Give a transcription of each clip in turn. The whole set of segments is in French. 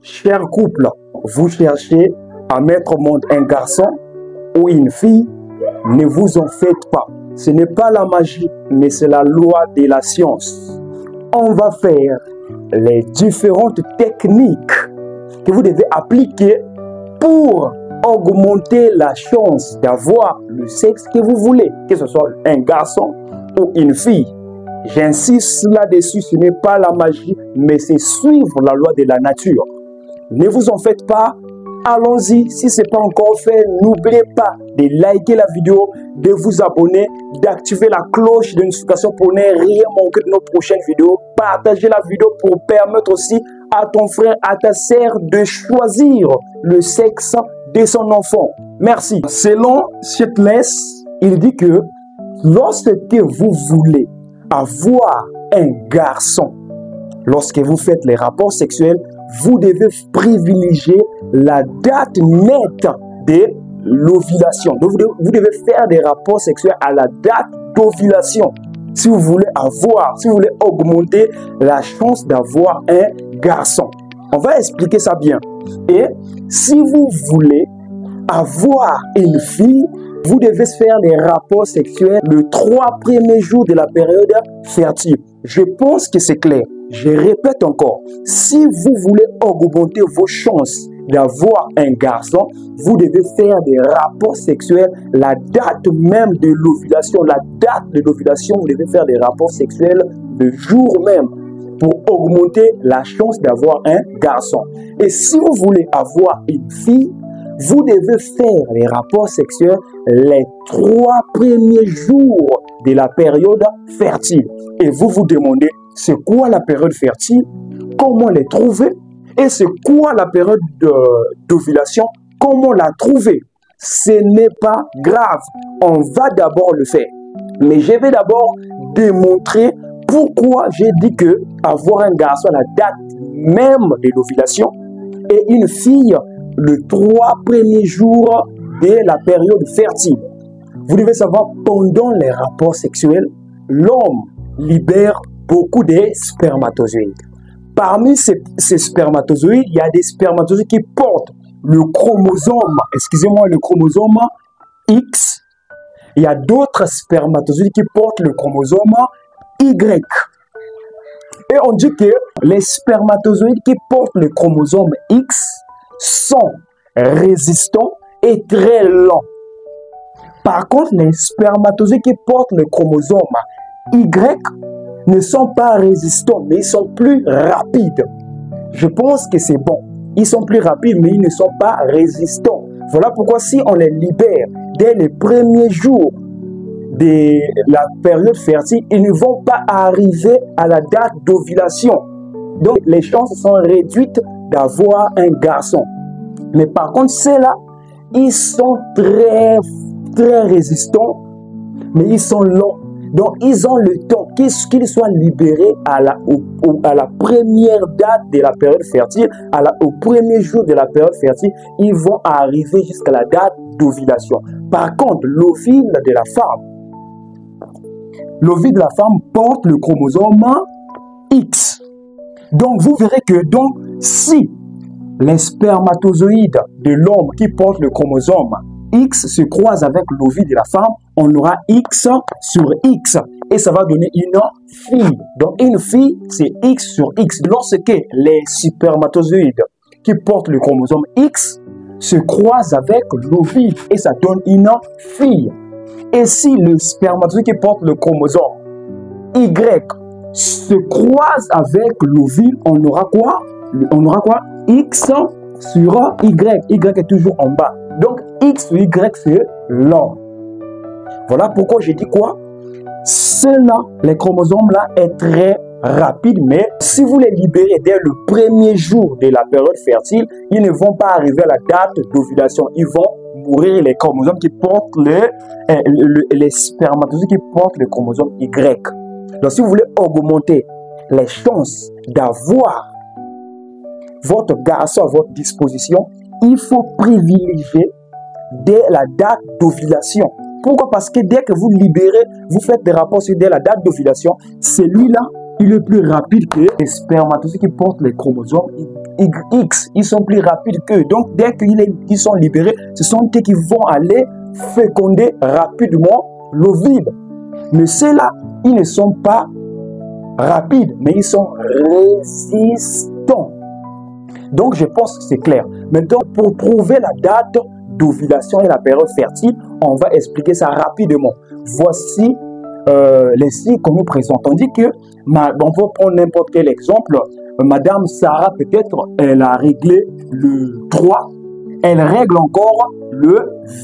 Cher couple, vous cherchez à mettre au monde un garçon ou une fille, ne vous en faites pas. Ce n'est pas la magie, mais c'est la loi de la science. On va faire les différentes techniques que vous devez appliquer pour augmenter la chance d'avoir le sexe que vous voulez, que ce soit un garçon ou une fille. J'insiste là-dessus, ce n'est pas la magie, mais c'est suivre la loi de la nature. Ne vous en faites pas, allons-y. Si ce n'est pas encore fait, n'oubliez pas de liker la vidéo, de vous abonner, d'activer la cloche de notification pour ne rien manquer de nos prochaines vidéos. Partagez la vidéo pour permettre aussi à ton frère, à ta sœur de choisir le sexe de son enfant. Merci. Selon Checklist, il dit que lorsque vous voulez avoir un garçon, lorsque vous faites les rapports sexuels, vous devez privilégier la date nette de l'ovulation. Donc, vous devez faire des rapports sexuels à la date d'ovulation. Si vous voulez augmenter la chance d'avoir un garçon. On va expliquer ça bien. Et si vous voulez avoir une fille, vous devez faire les rapports sexuels le 3 premiers jours de la période fertile. Je pense que c'est clair. Je répète encore, si vous voulez augmenter vos chances d'avoir un garçon, vous devez faire des rapports sexuels la date même de l'ovulation. La date de l'ovulation, vous devez faire des rapports sexuels le jour même pour augmenter la chance d'avoir un garçon. Et si vous voulez avoir une fille, vous devez faire les rapports sexuels les 3 premiers jours de la période fertile. Et vous vous demandez, c'est quoi la période fertile? Comment les trouver? Et c'est quoi la période d'ovulation? Comment la trouver? Ce n'est pas grave. On va d'abord le faire. Mais je vais d'abord démontrer pourquoi j'ai dit que avoir un garçon à la date même de l'ovulation et une fille le 3 premiers jours de la période fertile. Vous devez savoir, pendant les rapports sexuels, l'homme libère beaucoup de spermatozoïdes. Parmi ces spermatozoïdes, il y a des spermatozoïdes qui portent le chromosome X. Il y a d'autres spermatozoïdes qui portent le chromosome Y. Et on dit que les spermatozoïdes qui portent le chromosome X sont résistants et très lents. Par contre, les spermatozoïdes qui portent le chromosome Y ne sont pas résistants, mais ils sont plus rapides. Je pense que c'est bon. Ils sont plus rapides, mais ils ne sont pas résistants. Voilà pourquoi si on les libère dès les premiers jours de la période fertile, ils ne vont pas arriver à la date d'ovulation. Donc, les chances sont réduites d'avoir un garçon. Mais par contre, ceux-là, ils sont très résistants, mais ils sont lents. Donc, ils ont le temps qu'ils soient libérés à la première date de la période fertile, au premier jour de la période fertile, ils vont arriver jusqu'à la date d'ovulation. Par contre, l'ovule de la femme porte le chromosome X. Donc, vous verrez que si les spermatozoïdes de l'homme qui portent le chromosome X se croisent avec l'ovule de la femme, on aura X sur X. Et ça va donner une fille. Donc, une fille, c'est X sur X. Lorsque les spermatozoïdes qui portent le chromosome X se croisent avec l'ovule, et ça donne une fille. Et si le spermatozoïde qui porte le chromosome Y se croise avec l'ovule, on aura quoi? X sur Y. Y est toujours en bas. Donc, X sur Y, c'est l'homme. Voilà pourquoi j'ai dit quoi? Ceux-là, les chromosomes-là, est très rapide, mais si vous les libérez dès le premier jour de la période fertile, ils ne vont pas arriver à la date d'ovulation. Ils vont mourir, les chromosomes qui portent les spermatozoïdes qui portent le chromosome Y. Donc, si vous voulez augmenter les chances d'avoir votre garçon à votre disposition, il faut privilégier dès la date d'ovulation. Pourquoi? Parce que dès que vous libérez, vous faites des rapports dès la date d'ovulation, celui-là, il est plus rapide que les spermatozoïdes qui portent les chromosomes X. Ils sont plus rapides qu'eux. Donc, dès qu'ils sont libérés, ce sont eux qui vont aller féconder rapidement l'ovule. Mais ceux-là, ils ne sont pas rapides, mais ils sont résistants. Donc, je pense que c'est clair. Maintenant, pour trouver la date d'ovulation et la période fertile, on va expliquer ça rapidement. Voici les signes que nous présentons. On dit que, on va prendre n'importe quel exemple. Madame Sarah, peut-être, elle a réglé le 3. Elle règle encore le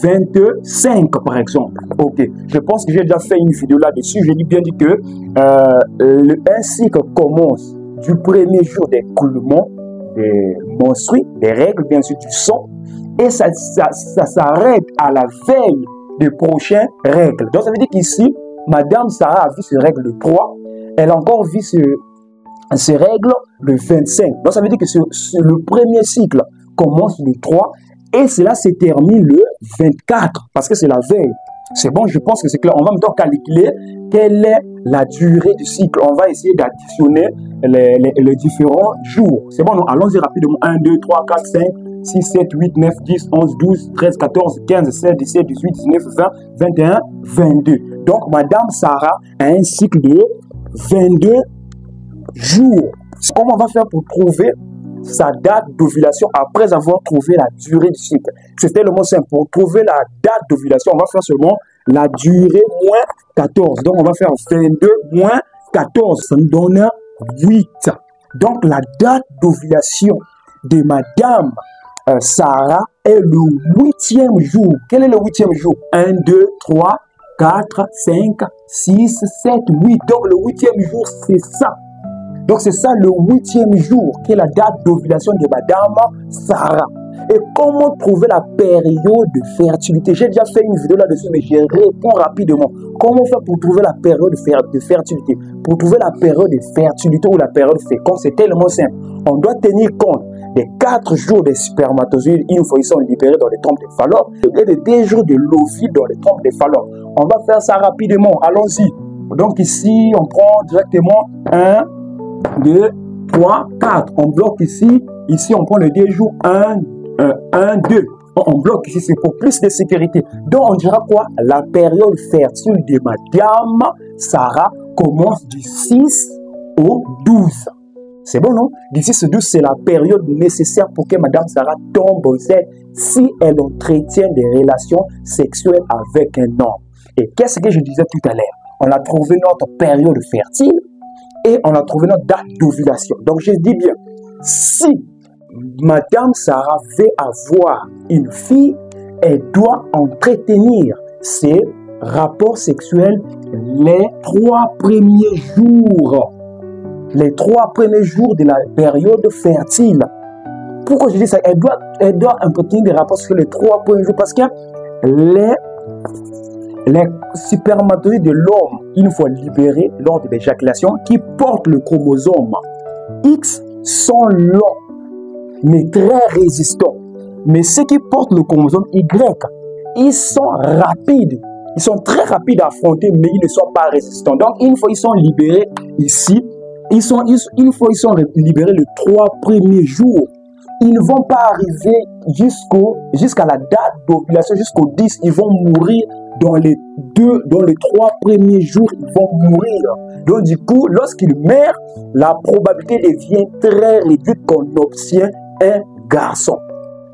25, par exemple. Ok. Je pense que j'ai déjà fait une vidéo là-dessus. J'ai bien dit que un cycle commence du premier jour d'écoulement des menstrues, des règles, bien sûr, du sang, et ça s'arrête à la veille des prochaines règles. Donc, ça veut dire qu'ici, Madame Sarah a vu ses règles le 3, elle a encore vu ses règles le 25. Donc, ça veut dire que le premier cycle commence le 3 et cela se termine le 24 parce que c'est la veille. C'est bon, je pense que c'est clair. On va maintenant calculer quelle est la durée du cycle. On va essayer d'additionner les différents jours. C'est bon, allons-y rapidement. 1, 2, 3, 4, 5, 6, 7, 8, 9, 10, 11, 12, 13, 14, 15, 16, 17, 18, 19, 20, 21, 22. Donc, Madame Sarah a un cycle de 22 jours. Comment on va faire pour trouver sa date d'ovulation après avoir trouvé la durée du cycle? C'est tellement simple. Pour trouver la date d'ovulation, on va faire seulement la durée moins 14. Donc, on va faire 22 moins 14. Ça nous donne 8. Donc, la date d'ovulation de Madame Sarah est le 8e jour. Quel est le 8e jour? 1, 2, 3, 4, 5, 6, 7, 8. Donc, le 8e jour, c'est ça. Donc, c'est ça le 8e jour qui est la date d'ovulation de Madame Sarah. Et comment trouver la période de fertilité? J'ai déjà fait une vidéo là-dessus, mais je réponds rapidement. Comment faire pour trouver la période de fertilité? Pour trouver la période de fertilité ou la période féconde, c'est tellement simple. On doit tenir compte des 4 jours des spermatozoïdes une fois ils sont libérés dans les trompes des phallops et des 10 jours de l'ovule dans les trompes des phallops. On va faire ça rapidement. Allons-y. Donc ici, on prend directement 1, 2, 3, 4. On bloque ici. Ici, on prend le 10 jours 1, 2. On bloque ici, c'est pour plus de sécurité. Donc, on dira quoi? La période fertile de Madame Sarah commence du 6 au 12. C'est bon, non? Du 6 au 12, c'est la période nécessaire pour que Madame Sarah tombe enceinte si elle entretient des relations sexuelles avec un homme. Et qu'est-ce que je disais tout à l'heure? On a trouvé notre période fertile et on a trouvé notre date d'ovulation. Donc, je dis bien, si Madame Sarah veut avoir une fille, elle doit entretenir ses rapports sexuels les 3 premiers jours. Les 3 premiers jours de la période fertile. Pourquoi je dis ça? Elle doit entretenir des rapports sexuels les 3 premiers jours parce que les spermatozoïdes de l'homme, une fois libérés lors de l'éjaculation, qui portent le chromosome X, sont longs, mais très résistants. Mais ceux qui portent le chromosome Y, ils sont rapides. Ils sont très rapides à affronter, mais ils ne sont pas résistants. Donc, une fois ils sont libérés ici, une fois ils sont libérés les 3 premiers jours, ils ne vont pas arriver jusqu'à la date d'ovulation, jusqu'au 10. Ils vont mourir dans les 3 premiers jours, ils vont mourir. Donc, du coup, lorsqu'ils meurent, la probabilité devient très réduite qu'on obtient un garçon.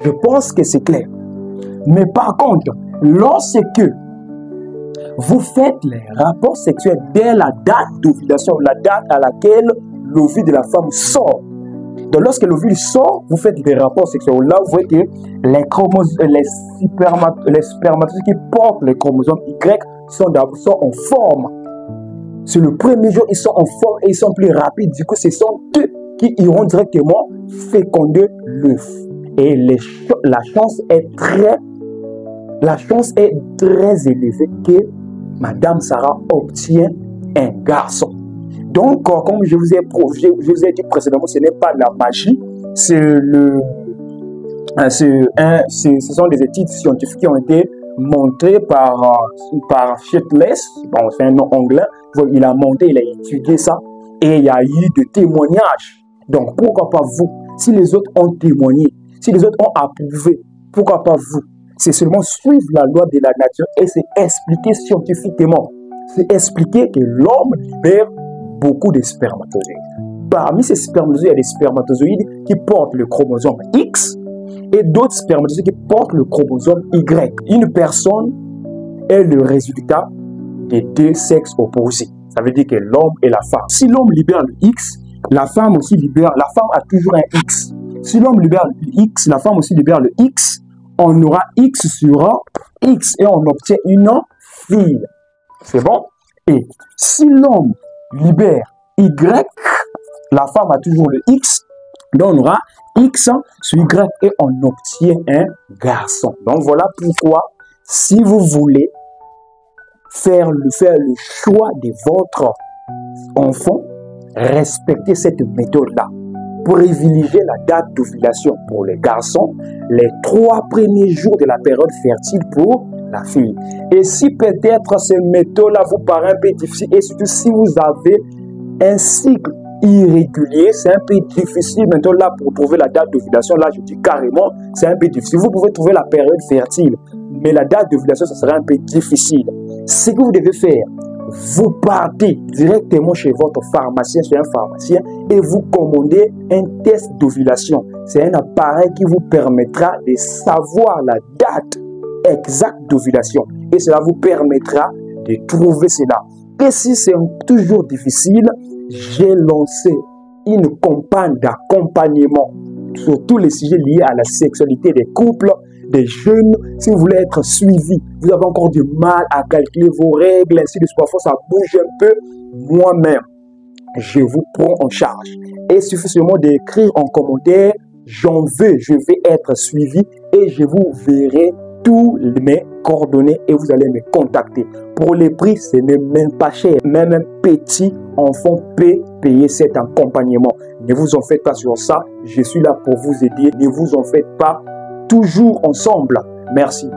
Je pense que c'est clair. Mais par contre, lorsque vous faites les rapports sexuels dès la date d'ovulation, la date à laquelle l'ovule de la femme sort. Donc, lorsque l'ovule sort, vous faites des rapports sexuels. Là, vous voyez que les spermatozoïdes qui portent les chromosomes Y sont en forme. C'est le premier jour, ils sont en forme et ils sont plus rapides. Du coup, ce sont eux qui iront directement féconder l'œuf. Et la chance est très élevée que Madame Sarah obtient un garçon. Donc, comme je vous ai dit précédemment, ce n'est pas de la magie, ce sont des études scientifiques qui ont été montrées par Shitless, bon, c'est un nom anglais, il a étudié ça, et il y a eu des témoignages. Donc, pourquoi pas vous? Si les autres ont témoigné, si les autres ont approuvé, pourquoi pas vous? C'est seulement suivre la loi de la nature et c'est expliquer scientifiquement. C'est expliquer que l'homme libère beaucoup de spermatozoïdes. Parmi ces spermatozoïdes, il y a des spermatozoïdes qui portent le chromosome X et d'autres spermatozoïdes qui portent le chromosome Y. Une personne est le résultat des deux sexes opposés. Ça veut dire que l'homme et la femme. Si l'homme libère le X, la femme aussi libère. La femme a toujours un X. Si l'homme libère le X, la femme aussi libère le X. On aura X sur X et on obtient une fille. C'est bon? Et si l'homme libère Y, la femme a toujours le X. Donc on aura X sur Y et on obtient un garçon. Donc voilà pourquoi, si vous voulez faire le choix de votre enfant, respectez cette méthode-là. Privilégiez la date d'ovulation pour les garçons, les 3 premiers jours de la période fertile pour la fille. Et si peut-être cette méthode-là vous paraît un peu difficile, et surtout si vous avez un cycle irrégulier, c'est un peu difficile maintenant là pour trouver la date d'ovulation. Là, je dis carrément, c'est un peu difficile. Vous pouvez trouver la période fertile, mais la date d'ovulation, ça sera un peu difficile. Ce que vous devez faire, vous partez directement chez votre pharmacien, chez un pharmacien, et vous commandez un test d'ovulation. C'est un appareil qui vous permettra de savoir la date exacte d'ovulation. Et cela vous permettra de trouver cela. Et si c'est toujours difficile, j'ai lancé une campagne d'accompagnement sur tous les sujets liés à la sexualité des couples, des jeunes. Si vous voulez être suivi, vous avez encore du mal à calculer vos règles, ainsi de suite, parfois ça bouge un peu, moi-même, je vous prends en charge. Et il suffit seulement d'écrire en commentaire, je vais être suivi et je vous verrai tous mes coordonnées et vous allez me contacter. Pour les prix, ce n'est même pas cher. Même un petit enfant peut payer cet accompagnement. Ne vous en faites pas sur ça. Je suis là pour vous aider. Ne vous en faites pas. Toujours ensemble. Merci.